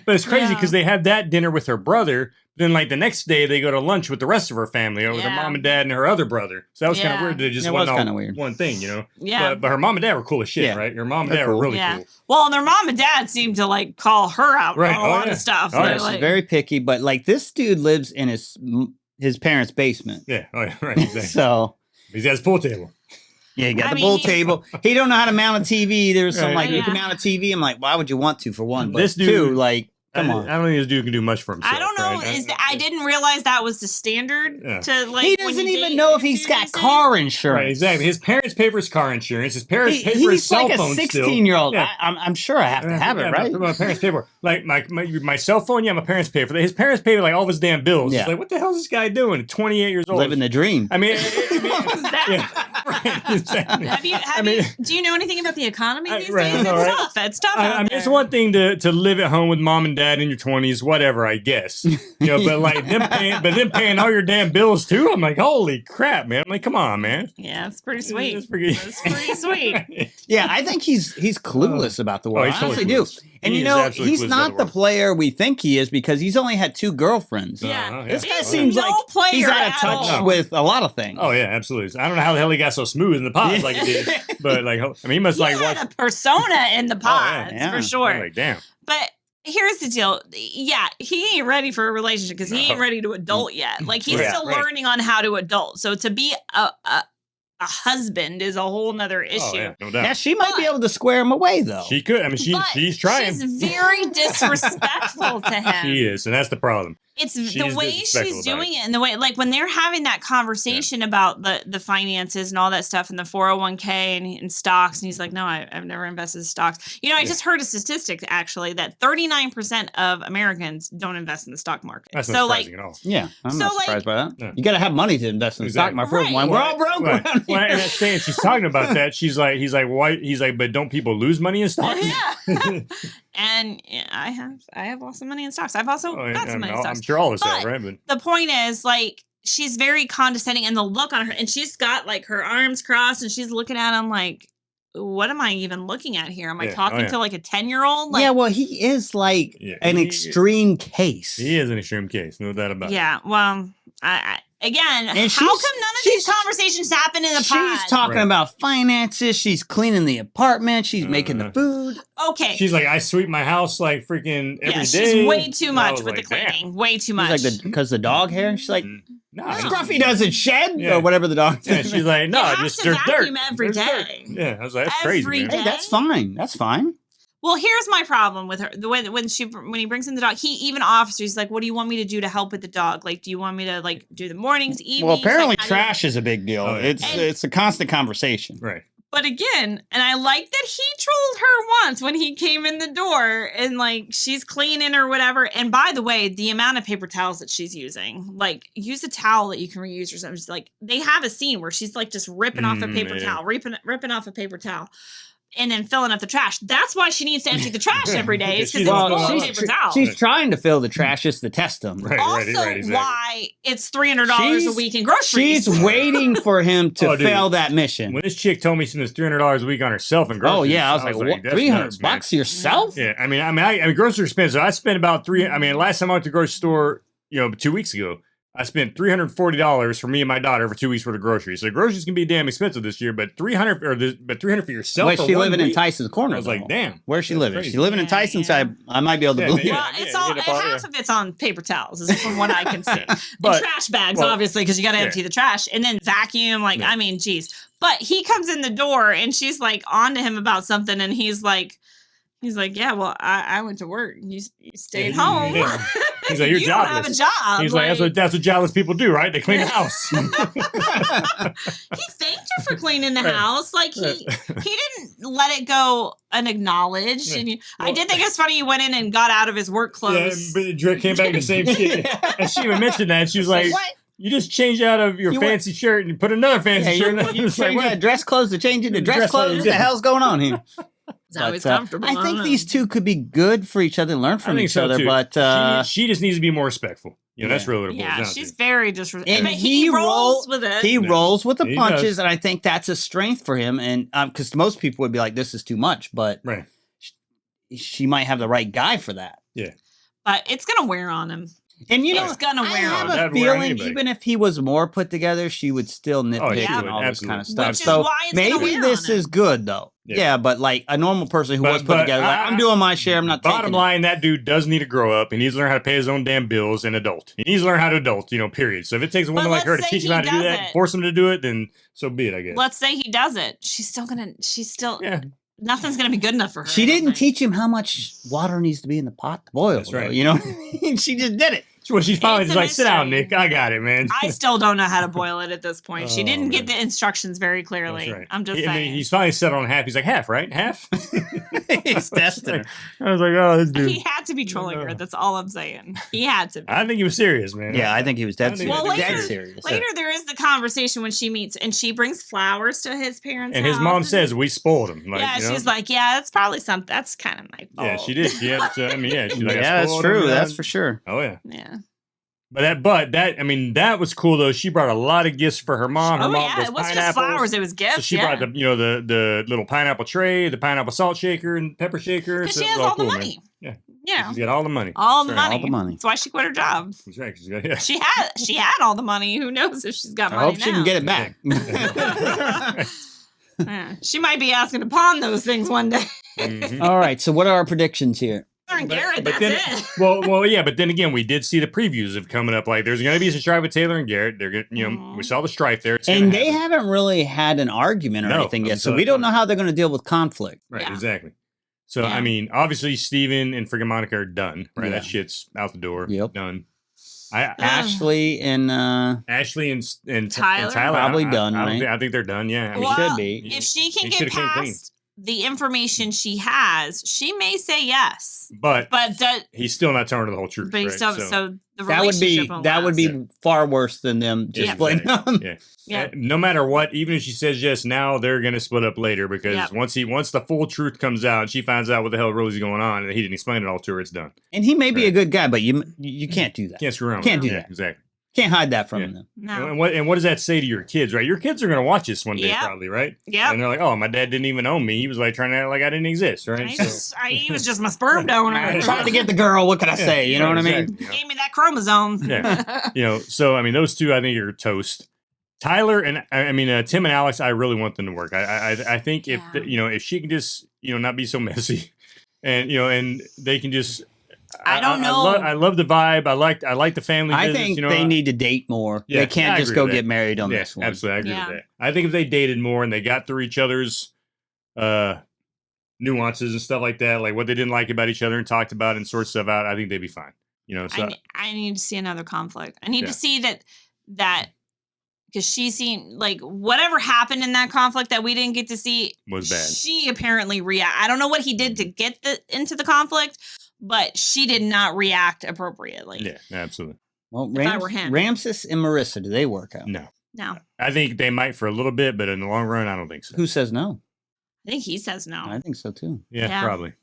But it's crazy because they have that dinner with her brother. Then, like, the next day, they go to lunch with the rest of her family, with her mom and dad and her other brother. So that was kind of weird. They just went all one thing, you know? Yeah. But her mom and dad were cool as shit, right? Her mom and dad were really cool. Well, and their mom and dad seemed to, like, call her out on a lot of stuff. Oh, yeah. She's very picky, but, like, this dude lives in his parents' basement. Yeah, oh, yeah, right, exactly. So he's got his pool table. Yeah, he got the pool table. He don't know how to mount a TV. There's some, like, you can mount a TV. I'm like, why would you want to, for one? But this dude, two, like, come on. I don't think this dude can do much for himself. I don't know. I didn't realize that was the standard to, like, he doesn't even know if he's got car insurance. Right, exactly. His parents pay for his car insurance. His parents pay for his cell phone. He's like a 16-year-old. Yeah. I'm sure I have to have it, right? My parents pay for it. Like my cell phone. Yeah, my parents pay for that. His parents pay for like all of his damn bills. Yeah. It's like, what the hell is this guy doing? 28 years old, living the dream. I mean, right, exactly. Do you know anything about the economy these right, days? no, It's right? tough. It's tough. I mean, it's one thing to live at home with mom and dad in your 20s, whatever, I guess. But like them paying all your damn bills too. I'm like, holy crap, man! I'm like, come on, man. Yeah, it's pretty sweet. It's pretty sweet. Yeah, I think he's clueless about the world. he's I totally honestly do. clueless. And He you is know, absolutely he's clueless not about the the player we think he is because he's only had 2 girlfriends. Yeah. This guy He's seems no like player he's out of at touch all. with a lot of things. Oh yeah, absolutely. I don't know how the hell he got so smooth in the pods like he did, but like, I mean, he must like watch. Had a persona in the pods for sure. I'm like, damn. But here's the deal. Yeah, he ain't ready for a relationship because he ain't ready to adult yet. Like he's still learning on how to adult. So to be a husband is a whole nother issue. Oh, yeah, no doubt. Yeah, she might be able to square him away though. She could. I mean, she's trying. She's very disrespectful to him. She is, and that's the problem. It's She's the way disrespectful she's about doing it and the way, like, when they're having that conversation about the finances and all that stuff and the 401k and stocks, and he's like, no, I've never invested in stocks. You know, I just heard a statistic, actually, that 39% of Americans don't invest in the stock market. That's so, not like, surprising at all. Yeah, I'm not surprised by that. Yeah. You got to have money to invest in the stock market. Right. We're all broke Right. around Well, here. and that's saying she's talking about that. He's like, why? He's like, but don't people lose money in stocks? yeah. And I have lost some money in stocks. I've also got some money in stocks. I'm sure all of us have, But right? But the point is, like, she's very condescending, and the look on her, and she's got like her arms crossed, and she's looking at him like, what am I even looking at here? Am I talking to like a 10-year-old? Like, yeah, well, he is like an extreme case. He is an extreme case, no doubt about it. Yeah, well, again, And how come none of these conversations happen in the pod? She's talking about finances. She's cleaning the apartment. She's making the food. Okay. She's like, I sweep my house like freaking every day. She's way too And I much was with like, the cleaning. damn. Way too much. She's like, because the dog hair? She's like, Nah, Scruffy doesn't shed Yeah. or whatever the dog Yeah, says. she's like, no, They have just to there's dirt. vacuum every There's dirt. day. Yeah, I was like, that's Every crazy, man. day. Hey, that's fine. That's fine. Well, here's my problem with her. The way that when he brings in the dog, he even offers. He's like, "What do you want me to do to help with the dog? Like, do you want me to like do the mornings, evenings?" Well, apparently like, trash is a big deal. Oh, yeah. It's a constant conversation. Right. But again, and I like that he trolled her once when he came in the door and like she's cleaning or whatever. And by the way, the amount of paper towels that she's using, like use a towel that you can reuse or something. Just, like they have a scene where she's like just ripping off a paper towel, ripping off a paper towel. And then filling up the trash. That's why she needs to empty the trash every day. Because it's full of paper towels. She's trying to fill the trash just to test them. Right, exactly. Why it's $300 a week in groceries. She's waiting for him to fail that mission. When this chick told me she spends $300 a week on herself in groceries, oh yeah, I was like, what? $300 yourself? Yeah, I mean, grocery expenses. I spent about last time I went to the grocery store, 2 weeks ago. I spent $340 for me and my daughter for 2 weeks worth of groceries. So groceries can be damn expensive this year, but $300 for yourself. Where's she living in Tyson's corner? I was like, damn. Where's she living? She living in Tyson's. I might be able to believe it. Well, it's all half of it's on paper towels, is from what I can see. But trash bags, obviously, because you got to empty the trash and then vacuum. Like, I mean, geez. But he comes in the door and she's like on to him about something, and he's like, yeah, well, I went to work. You stayed home. Yeah. He's like, you're you jobless. Don't have a job. He's like, that's what jobless people do, right? They clean the house. He thanked her for cleaning the house. Like he didn't let it go unacknowledged. And I did think it's funny he went in and got out of his work clothes. Yeah, but came back in the same shit. And she even mentioned that. She was like, what? You just changed out of your fancy shirt and put another fancy shirt. You changed out of dress clothes to change into dress clothes? What the hell's going on here? It's always comfortable. I think these two could be good for each other and learn from each other. But she just needs to be more respectable. That's really what it boils down to. She's very disrespectful. And he rolls with it. He rolls with the punches, and I think that's a strength for him. And because most people would be like, "This is too much," but she might have the right guy for that. Yeah, but it's gonna wear on him. And it's gonna wear on him. I have a feeling, even if he was more put together, she would still nitpick and all this kind of stuff. So maybe this is good, though. Yeah, but like a normal person who was put together, like, I'm doing my share. I'm not taking Bottom line, that dude does need to grow up. He needs to learn how to pay his own damn bills and adult. He needs to learn how to adult, period. So if it takes a woman like her to teach him how to do that, force him to do it, then so be it, I guess. Let's say he does it. Nothing's going to be good enough for her. She didn't teach him how much water needs to be in the pot to boil. That's right. She just did it. Well, she's finally just like, sit down, Nick. I got it, man. I still don't know how to boil it at this point. She didn't get the instructions very clearly. Right. I'm just saying. I mean, he's finally set on half. He's like, half, right? Half? He's testing her. I was like, oh, this dude. He had to be trolling her. That's all I'm saying. He had to be. I think he was serious, man. Yeah, I think he was dead serious. Well, later there is the conversation when she meets, and she brings flowers to his parents' and house. his mom says, we spoiled him. Like, she's like, that's probably something. That's kind of my fault. Yeah, she did. She had to, she's like, that's true. That's for sure. Oh, yeah. Yeah. But that was cool though. She brought a lot of gifts for her mom. Her mom it wasn't just flowers; it was gifts. So she brought the little pineapple tray, the pineapple salt shaker, and pepper shaker. Because she has all the money. Man. Yeah, she's got all the money. All the money. All the money. That's why she quit her job. That's right. She had all the money. Who knows if she's got money now? I hope she can get it back. She might be asking to pawn those things one day. Mm-hmm. All right. So, what are our predictions here? Garrett, that's it. Well, yeah, but then again, we did see the previews of coming up. Like, there's going to be some strife with Taylor and Garrett. They're going, we saw the strife there. And they haven't really had an argument or anything yet, so we don't know how they're going to deal with conflict. Right, exactly. So, I mean, obviously, Steven and friggin' Monica are done. Right, that shit's out the door. Yep, done. Ashley and Tyler probably done. Right? I think they're done. Yeah, I mean, should be. If she can get past the information she has, she may say yes. But that he's still not telling her the whole truth. But right? So the relationship that would be far worse than them just splitting up. Yeah. No matter what, even if she says yes now, they're gonna split up later because once the full truth comes out and she finds out what the hell really is going on and he didn't explain it all to her, it's done. And he may be a good guy, but you can't do that. Can't screw around. Can't do that. Exactly. Can't hide that from them. No. And what does that say to your kids, right? Your kids are going to watch this one day probably, right? Yeah. And they're like, oh, my dad didn't even own me. He was like trying to act like I didn't exist, right? He was just my sperm donor. Trying to get the girl. What can I say? You know what I mean? Gave me that chromosome. Yeah. So, I mean, those two, I think, are toast. Tyler and, Tim and Alex, I really want them to work. I think if she can just, not be so messy and, and they can just... I don't know. I love the vibe. I like the family. I think they need to date more. Yeah, they can't just go get married on this one. Absolutely, I agree with that. I think if they dated more and they got through each other's nuances and stuff like that, like what they didn't like about each other and talked about and sort stuff out, I think they'd be fine. So I need to see another conflict. I need to see that because because she seemed like whatever happened in that conflict that we didn't get to see was bad. She apparently I don't know what he did to get into the conflict, but she did not react appropriately. Yeah, absolutely. Well, if I were him. Ramses and Marissa, do they work out? No. I think they might for a little bit, but in the long run, I don't think so. Who says no? I think he says no. I think so too. Yeah. Probably.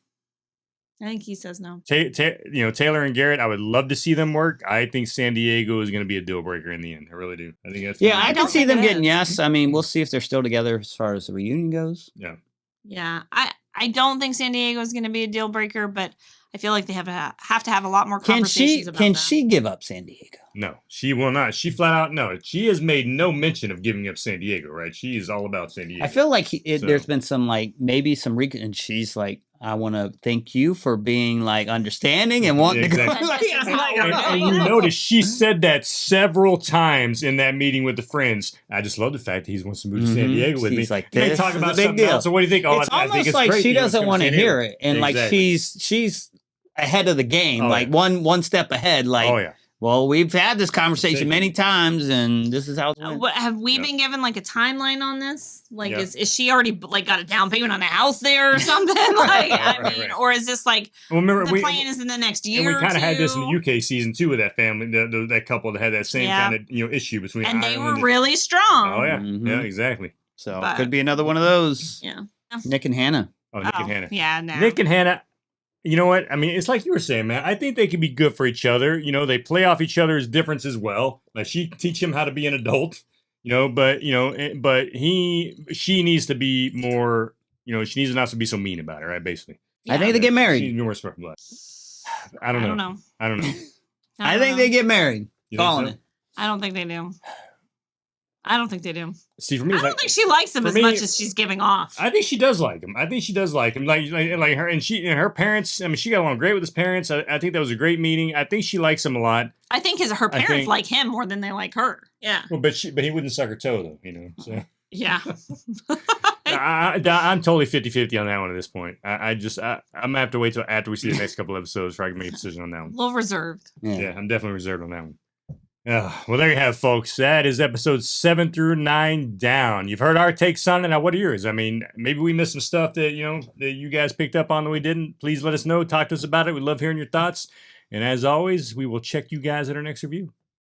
I think he says no. Taylor and Garrett, I would love to see them work. I think San Diego is going to be a deal breaker in the end. I really do. I think that's. Yeah, I can see them getting yes. I mean, we'll see if they're still together as far as the reunion goes. Yeah. Yeah, I don't think San Diego is going to be a deal breaker, but I feel like they have to have a lot more conversations about that. Can she give up San Diego? No, she will not. She flat out no. She has made no mention of giving up San Diego. Right? She is all about San Diego. I feel like there's been some maybe some and she's like, I want to thank you for being understanding and wanting to go. And you notice she said that several times in that meeting with the friends. I just love the fact that he wants to move to San Diego with me. Like, they talk about something else. So what do you think? It's almost like she doesn't want to hear it, and she's ahead of the game, one step ahead. Oh yeah. Well, we've had this conversation many times, and this is how it's went. Have we been given a timeline on this? Is she already got a down payment on a house there or something? Or is this the plan is in the next year? And we kind of had this in the UK season 2 with that family, that couple that had that same kind of issue between. And they were really strong. Oh yeah, yeah, exactly. So could be another one of those. Yeah, Nick and Hannah. Oh, Nick and Hannah. Yeah, no. Nick and Hannah. You know what? I mean, it's like you were saying, man. I think they could be good for each other. They play off each other's differences well. She teach him how to be an adult, but she needs to be more, she needs not to be so mean about it, right? Basically. Yeah. I think they get married. She needs more respectful. I don't know. I think they get married. Calling it. I don't think they do. I don't think they do. See, for me, I don't think she likes him as much as she's giving off. I think she does like him. Like her and her parents. I mean, she got along great with his parents. I think that was a great meeting. I think she likes him a lot. I think her parents like him more than they like her. Yeah. Well, but he wouldn't suck her toe though. So. Yeah. I'm totally 50-50 on that one at this point. I'm gonna have to wait till after we see the next couple episodes before I can make a decision on that one. A little reserved. Yeah, I'm definitely reserved on that one. Well, there you have it, folks. That is episodes 7 through 9 down. You've heard our takes on it. Now, what are yours? I mean, maybe we missed some stuff that you guys picked up on that we didn't. Please let us know. Talk to us about it. We love hearing your thoughts. And as always, we will check you guys at our next review.